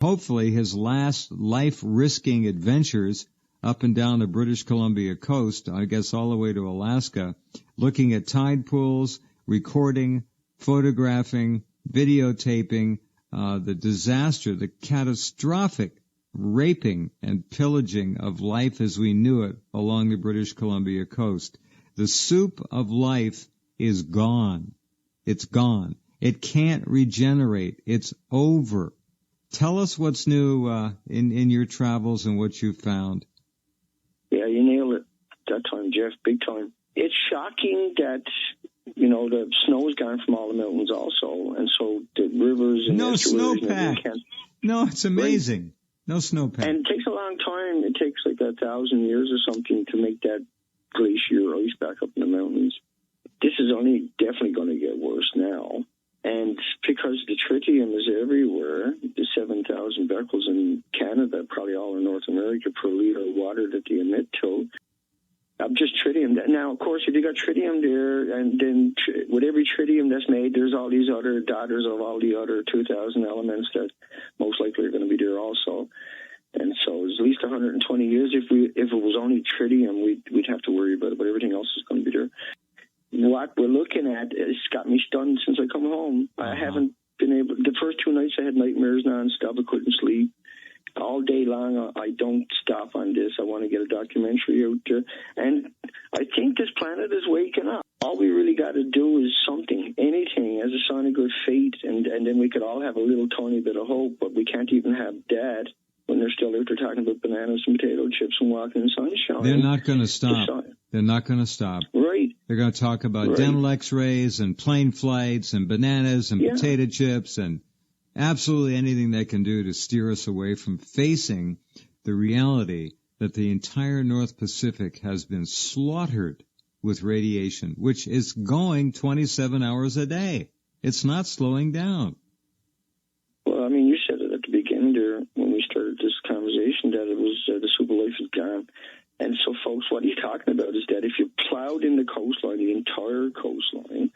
hopefully his last life-risking adventures up and down the British Columbia coast, I guess all the way to Alaska, looking at tide pools, recording, photographing, videotaping the disaster, the catastrophic raping and pillaging of life as we knew it along the British Columbia coast. The soup of life is gone. It's gone. It can't regenerate. It's over. Tell us what's new in your travels and what you found. Yeah, you nailed it that time, Jeff, big time. It's shocking that, the snow is gone from all the mountains also, and so the rivers and no snowpack. No, it's amazing. Right? No snowpack. And it takes a long time. It takes like 1,000 years or something to make that glacier ice back up in the mountains. This is only definitely going to get worse now. And because the tritium is everywhere, the 7,000 becquerels in Canada, probably all in North America per liter of water that they emit to, just tritium. Now, of course, if you got tritium there, and then with every tritium that's made, there's all these other daughters of all the other 2,000 elements that most likely are going to be there also. And so it's at least 120 years. If it was only tritium, we'd have to worry about it, but everything else is going to be there. What we're looking at has got me stunned since I come home. I haven't been able. The first 2 nights I had nightmares nonstop. I couldn't sleep all day long. I don't stop on this. I want to get a documentary out there, and I think this planet is waking up. All we really got to do is something, anything, as a sign of good faith, and then we could all have a little tiny bit of hope. But we can't even have that when they're still out there talking about bananas and potato chips and walking in sunshine. They're not going to stop. They're not going to stop. Right. They're going to talk about dental x-rays and plane flights and bananas and potato chips and absolutely anything they can do to steer us away from facing the reality that the entire North Pacific has been slaughtered with radiation, which is going 27 hours a day. It's not slowing down. Well, I mean, you said it at the beginning there when we started this conversation that it was the super life is gone. And so, folks, what he's talking about is that if you plowed in the coastline, the entire coastline,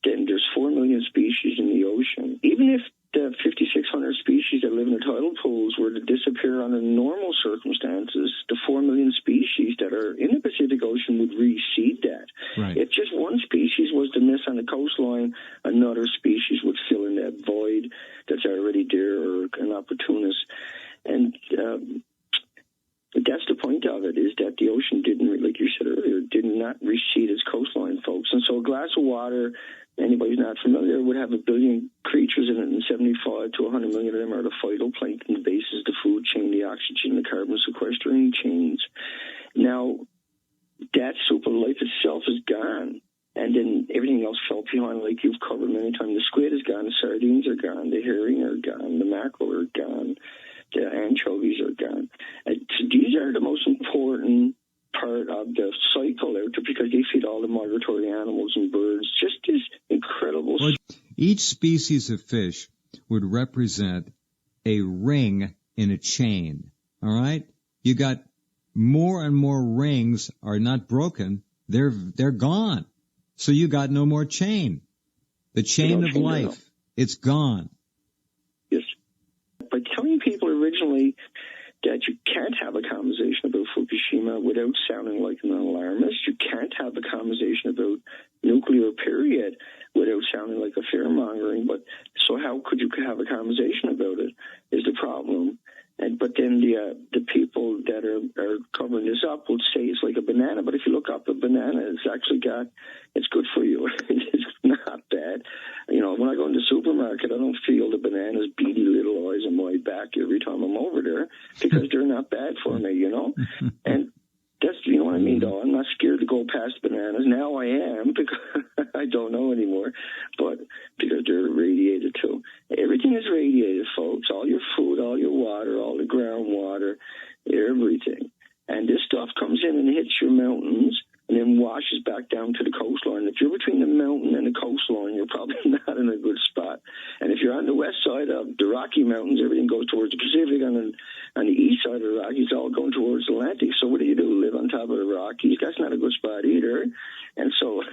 then there's 4 million species in the ocean. Even if the 5,600 species that live in the tidal pools were to disappear under normal circumstances, the 4 million species that are in the Pacific Ocean would recede that. Right. If just one species was to miss on the coastline, another species would fill in that void that's already there, or an opportunist. And that's the point of it, is that the ocean didn't, like you said earlier, did not recede its coastline, folks. And so a glass of water, anybody who's not familiar, would have 1 billion creatures in it, and 75 to 100 million of them are the phytoplankton, the bases, the food chain, the oxygen, the carbon sequestering chains. Now, that super life itself is gone, and then everything else fell behind, like you've covered many times. The squid is gone, the sardines are gone, the herring are gone, the mackerel are gone, the anchovies are gone. These are the most important part of the cycle out there because they feed all the migratory animals and birds. Just this incredible. Well, each species of fish would represent a ring in a chain. All right? You got more and more rings are not broken. They're gone. So you got no more chain. The chain of life, it's gone. Yes. By telling people originally that you can't have a conversation about Fukushima without sounding like an alarmist. You can't have a conversation about nuclear, period, without sounding like a fear-mongering. But so how could you have a conversation about it is the problem. But then the people that are covering this up will say it's like a banana. But if you look up a banana, it's good for you. It's not bad. When I go in the supermarket, I don't feel the banana's beady little eyes on my back every time I'm over there because they're not bad for me, And that's, you know what I mean, though. I'm not scared to go past bananas. Now I am because I don't know anymore, but because they're radiated too. Everything is radiated, folks. All your food, all your water, all the groundwater, everything. And this stuff comes in and hits your mountains and then washes back down to the coastline. If you're between the mountain and the coastline, you're probably not in a good spot. And if you're on the west side of the Rocky Mountains, everything goes towards the Pacific. On the east side of the Rockies, all going towards the Atlantic. So what do? Live on top of the Rockies? That's not a good spot either. And so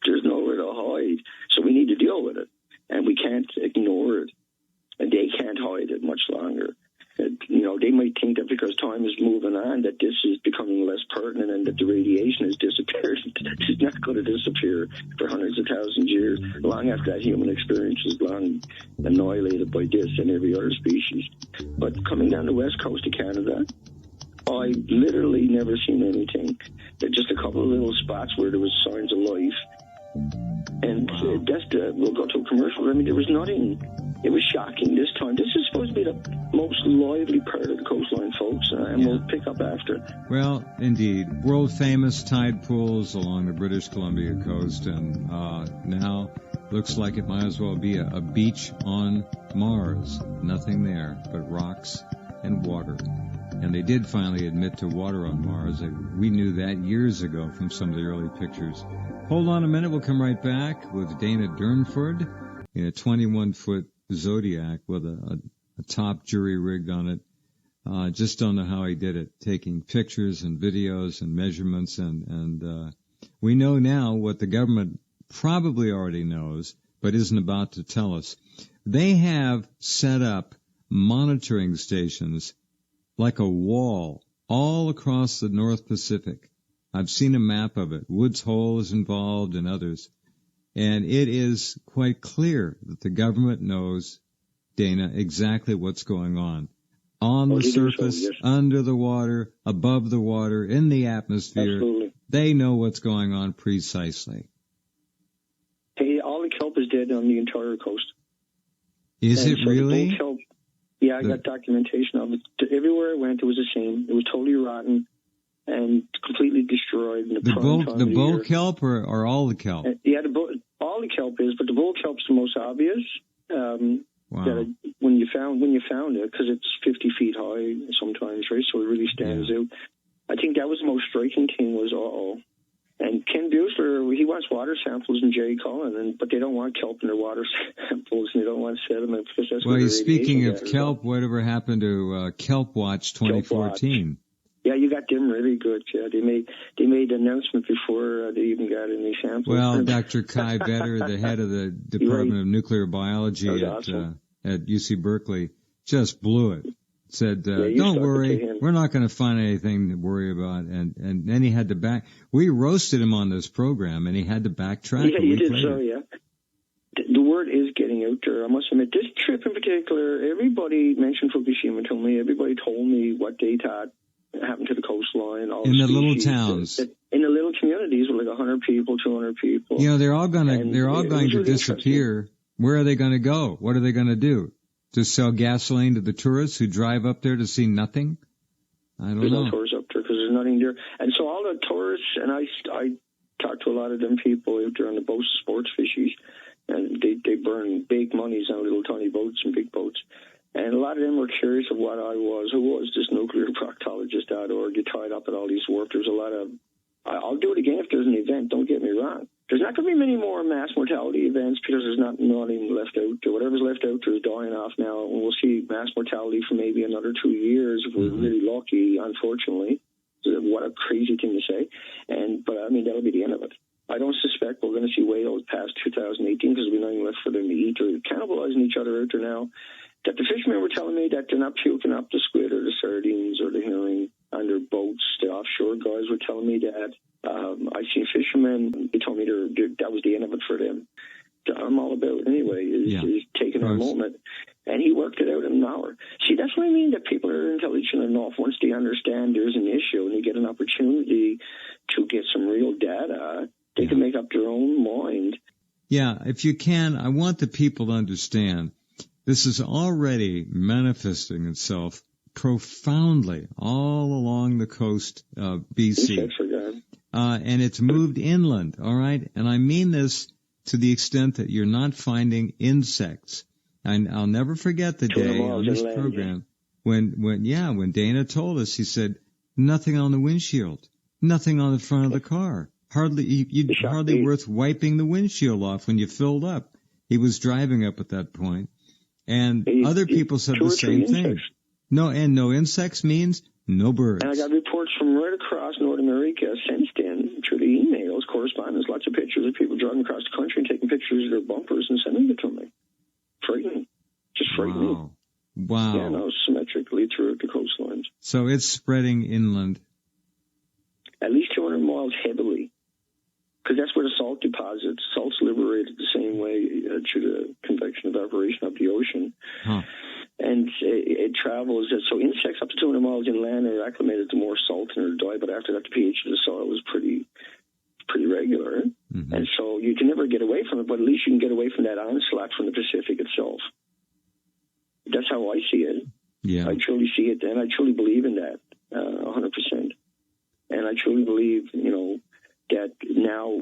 there's nowhere to hide. So we need to deal with it. And we can't ignore it. And they can't hide it much longer. they might think that because time is moving on, that this is becoming less pertinent and that the radiation has disappeared. It's not going to disappear for hundreds of thousands of years, long after that human experience is long annihilated by this and every other species. But coming down the west coast of Canada, I literally never seen anything. There's just a couple of little spots where there was signs of life. And we'll go to a commercial. I mean, there was nothing. It was shocking this time. This is supposed to be the most lively part of the coastline, folks, and we'll pick up after. Well, indeed. World-famous tide pools along the British Columbia coast, and now looks like it might as well be a beach on Mars. Nothing there but rocks and water. And they did finally admit to water on Mars. We knew that years ago from some of the early pictures. Hold on a minute. We'll come right back with Dana Durnford in a 21-foot Zodiac with a top jury rigged on it. Just don't know how he did it, taking pictures and videos and measurements. And we know now what the government probably already knows, but isn't about to tell us. They have set up monitoring stations like a wall all across the North Pacific. I've seen a map of it. Woods Hole is involved and others. And it is quite clear that the government knows, Dana, exactly what's going on. On the surface, yes. Under the water, above the water, in the atmosphere. Absolutely. They know what's going on precisely. Hey, all the kelp is dead on the entire coast. Is it really? The kelp, yeah, I got documentation of it. Everywhere I went, it was the same. It was totally rotten and completely destroyed. In the bull kelp or all the kelp? Yeah, all the kelp is, but the bull kelp's the most obvious. Wow. When you found it, because it's 50 feet high sometimes, right? So it really stands out. I think that was the most striking thing was, And Ken Buesler, he wants water samples in Jerry Cullen, but they don't want kelp in their water samples, and they don't want sediment. Because that's well, speaking of kelp, whatever happened to Kelp Watch 2014? Yeah, you got them really good. Yeah, they made an announcement before they even got any samples. Well, Dr. Kai Vetter, the head of the Department of Nuclear Biology at UC Berkeley, just blew it. Said, don't worry, we're not going to find anything to worry about. And then he had to we roasted him on this program, and he had to backtrack. Yeah, you did so, yeah. The word is getting out there. I must admit, this trip in particular, everybody mentioned Fukushima to me. Everybody told me what they thought happened to the coastline. All in the little towns. In the little communities with like 100 people, 200 people. You know, they're all going to disappear. Where are they going to go? What are they going to do? Just sell gasoline to the tourists who drive up there to see nothing? I don't know. There's no tourists up there because there's nothing there. And so all the tourists, and I talked to a lot of them people out there on the boats, sports fishies, and they burn big monies on little tiny boats and big boats. And a lot of them were curious of what I was. Who was this nuclear proctologist.org? You tied up at all these wharf. There's a lot of, I'll do it again if there's an event, don't get me wrong. There's not going to be many more mass mortality events because there's nothing left out there. Whatever's left out there is dying off now, and we'll see mass mortality for maybe another 2 years if we're really lucky, unfortunately. What a crazy thing to say. But I mean, that'll be the end of it. I don't suspect we're going to see whales past 2018 because there'll be nothing left for them to eat. They're cannibalizing each other out there now. That the fishermen were telling me that they're not puking up the squid or the sardines or the herring on their boats. The offshore guys were telling me that. I see fishermen, they told me that was the end of it for them. I'm all about anyway, is taking a moment. And he worked it out in an hour. See, that's what I mean, that people are intelligent enough. Once they understand there's an issue and they get an opportunity to get some real data, they can make up their own mind. Yeah, if you can, I want the people to understand this is already manifesting itself profoundly all along the coast of BC. And it's moved inland, all right? And I mean this to the extent that you're not finding insects. And I'll never forget the day on this program when Dana told us, he said, nothing on the windshield, nothing on the front of the car. Hardly worth wiping the windshield off when you filled up. He was driving up at that point. And other people said the same thing. No insects means no birds. And I got reports from right across North America since then through the emails, correspondence, lots of pictures of people driving across the country and taking pictures of their bumpers and sending it to me. Frightening. Just frightening. Wow. Yeah, no, symmetric rapidly throughout the coastlines. So it's spreading inland. At least 200 miles heavily, because that's where the salt deposits. Salt's liberated the same way through the convection evaporation of the ocean. Huh. And it travels. So insects up to 200 miles inland are acclimated to more salt in their diet, but after that, the pH of the soil was pretty regular. Mm-hmm. And so you can never get away from it, but at least you can get away from that onslaught from the Pacific itself. That's how I see it. Yeah. I truly see it, and I truly believe in that 100%. And I truly believe, that now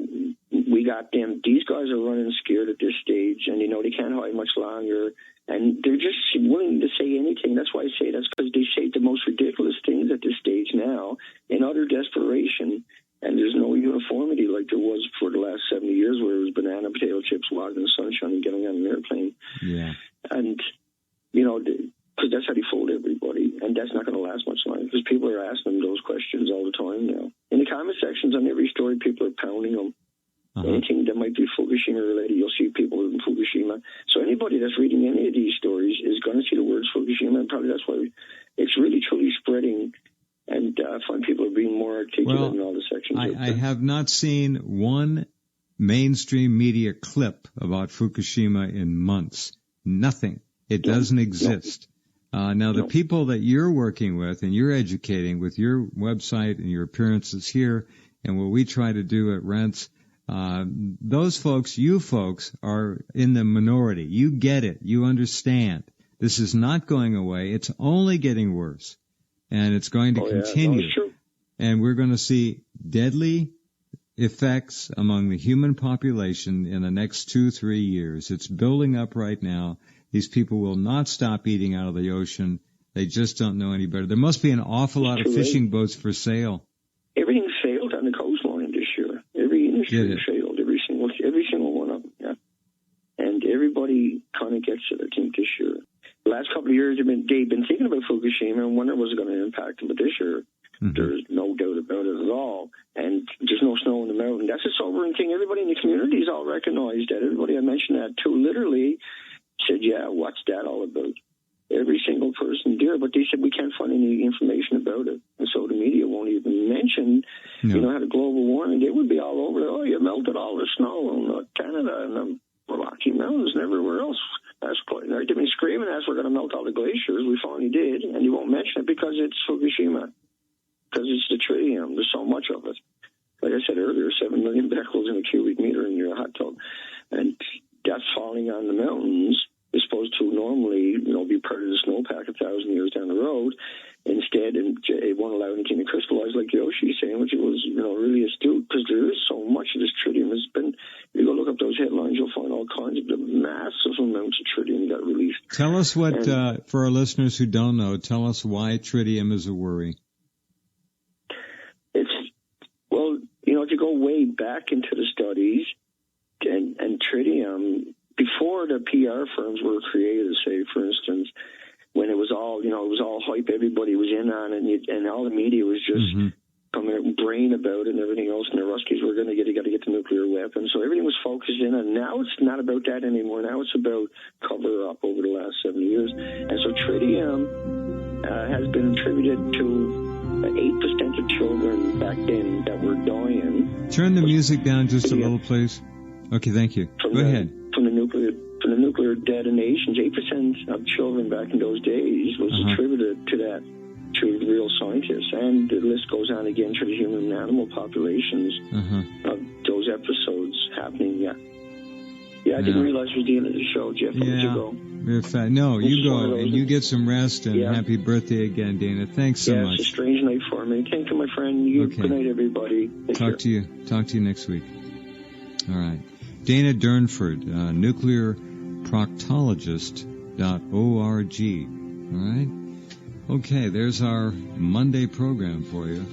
we got them. These guys are running scared at this stage, and, they can't hide much longer. And they're just willing to say anything. That's why I say that's because they say the most ridiculous things at this stage now in utter desperation. And there's no uniformity like there was for the last 70 years where it was banana potato chips walking in the sunshine and getting on an airplane. Yeah. And, because that's how they fooled everybody. And that's not going to last much longer because people are asking them those questions all the time now. In the comment sections on every story, people are pounding them. Uh-huh. Anything that might be Fukushima related, you'll see people in Fukushima. So anybody that's reading any of these stories is going to see the words Fukushima, and probably that's why it's really, truly spreading. And I find people are being more articulate in all the sections. I have not seen one mainstream media clip about Fukushima in months. Nothing. It doesn't exist. Now, the people that you're working with and you're educating with your website and your appearances here and what we try to do at Rense, those folks, you folks, are in the minority. You get it. You understand. This is not going away. It's only getting worse. And it's going to continue. No, and we're going to see deadly effects among the human population in the next 2-3 years. It's building up right now. These people will not stop eating out of the ocean. They just don't know any better. There must be an awful lot of fishing boats for sale. Everything failed on the coastline this year. Every industry failed. Every single one of them. Yeah. And everybody kind of gets it, I think, this year. The last couple of years, they've been thinking about Fukushima and wondering was it going to impact them. But this year, there's no doubt about it at all. And there's no snow in the mountain. That's a sobering thing. Everybody in the communities all recognized that. Everybody I mentioned that to literally said, yeah, what's that all about? Every single person there. But they said we can't find any information about it. And so the media won't even mention, how the global warming. They would be all over it. Oh, you melted all the snow in Canada and the Rocky Mountains and everywhere else. That's quite right. They've been screaming as we're going to melt all the glaciers. We finally did, and you won't mention it because it's Fukushima, because it's the tritium. There's so much of it. Like I said earlier, 7 million becquerels in a cubic meter in your hot tub, and that's falling on the mountains. It's supposed to normally, be part of the snowpack 1,000 years down the road. Instead, it won't allow anything to crystallize, like Yoshi's saying, which was, really astute, because there is so much of this tritium. It's been, if you go look up those headlines, you'll find all kinds of the massive amounts of tritium got released. Tell us what, for our listeners who don't know, tell us why tritium is a worry. If you go way back into the studies, and tritium, before the PR firms were created, say, for instance, when it was all, it was all hype, everybody was in on it, and all the media was just coming out and brain about it and everything else, and the Ruskies were going to got to get the nuclear weapon. So everything was focused in on. Now it's not about that anymore. Now it's about cover up over the last 70 years. And so tritium has been attributed to 8% of children back then that were dying. Turn the music down just a little, please. Okay, thank you. Go ahead. From the nuclear detonations, 8% of children back in those days was attributed to that, to the real scientists. And the list goes on again to the human and animal populations of those episodes happening. Yeah, I didn't realize it was the end of the show, Jeff. I'll let you go. You're fat. No, you go and you get some rest, and happy birthday again, Dana. Thanks so much. It's a strange night for me. Thank you, my friend. Good night, everybody. Talk to you next week. All right. Dana Durnford, nuclearproctologist.org. All right. Okay, there's our Monday program for you.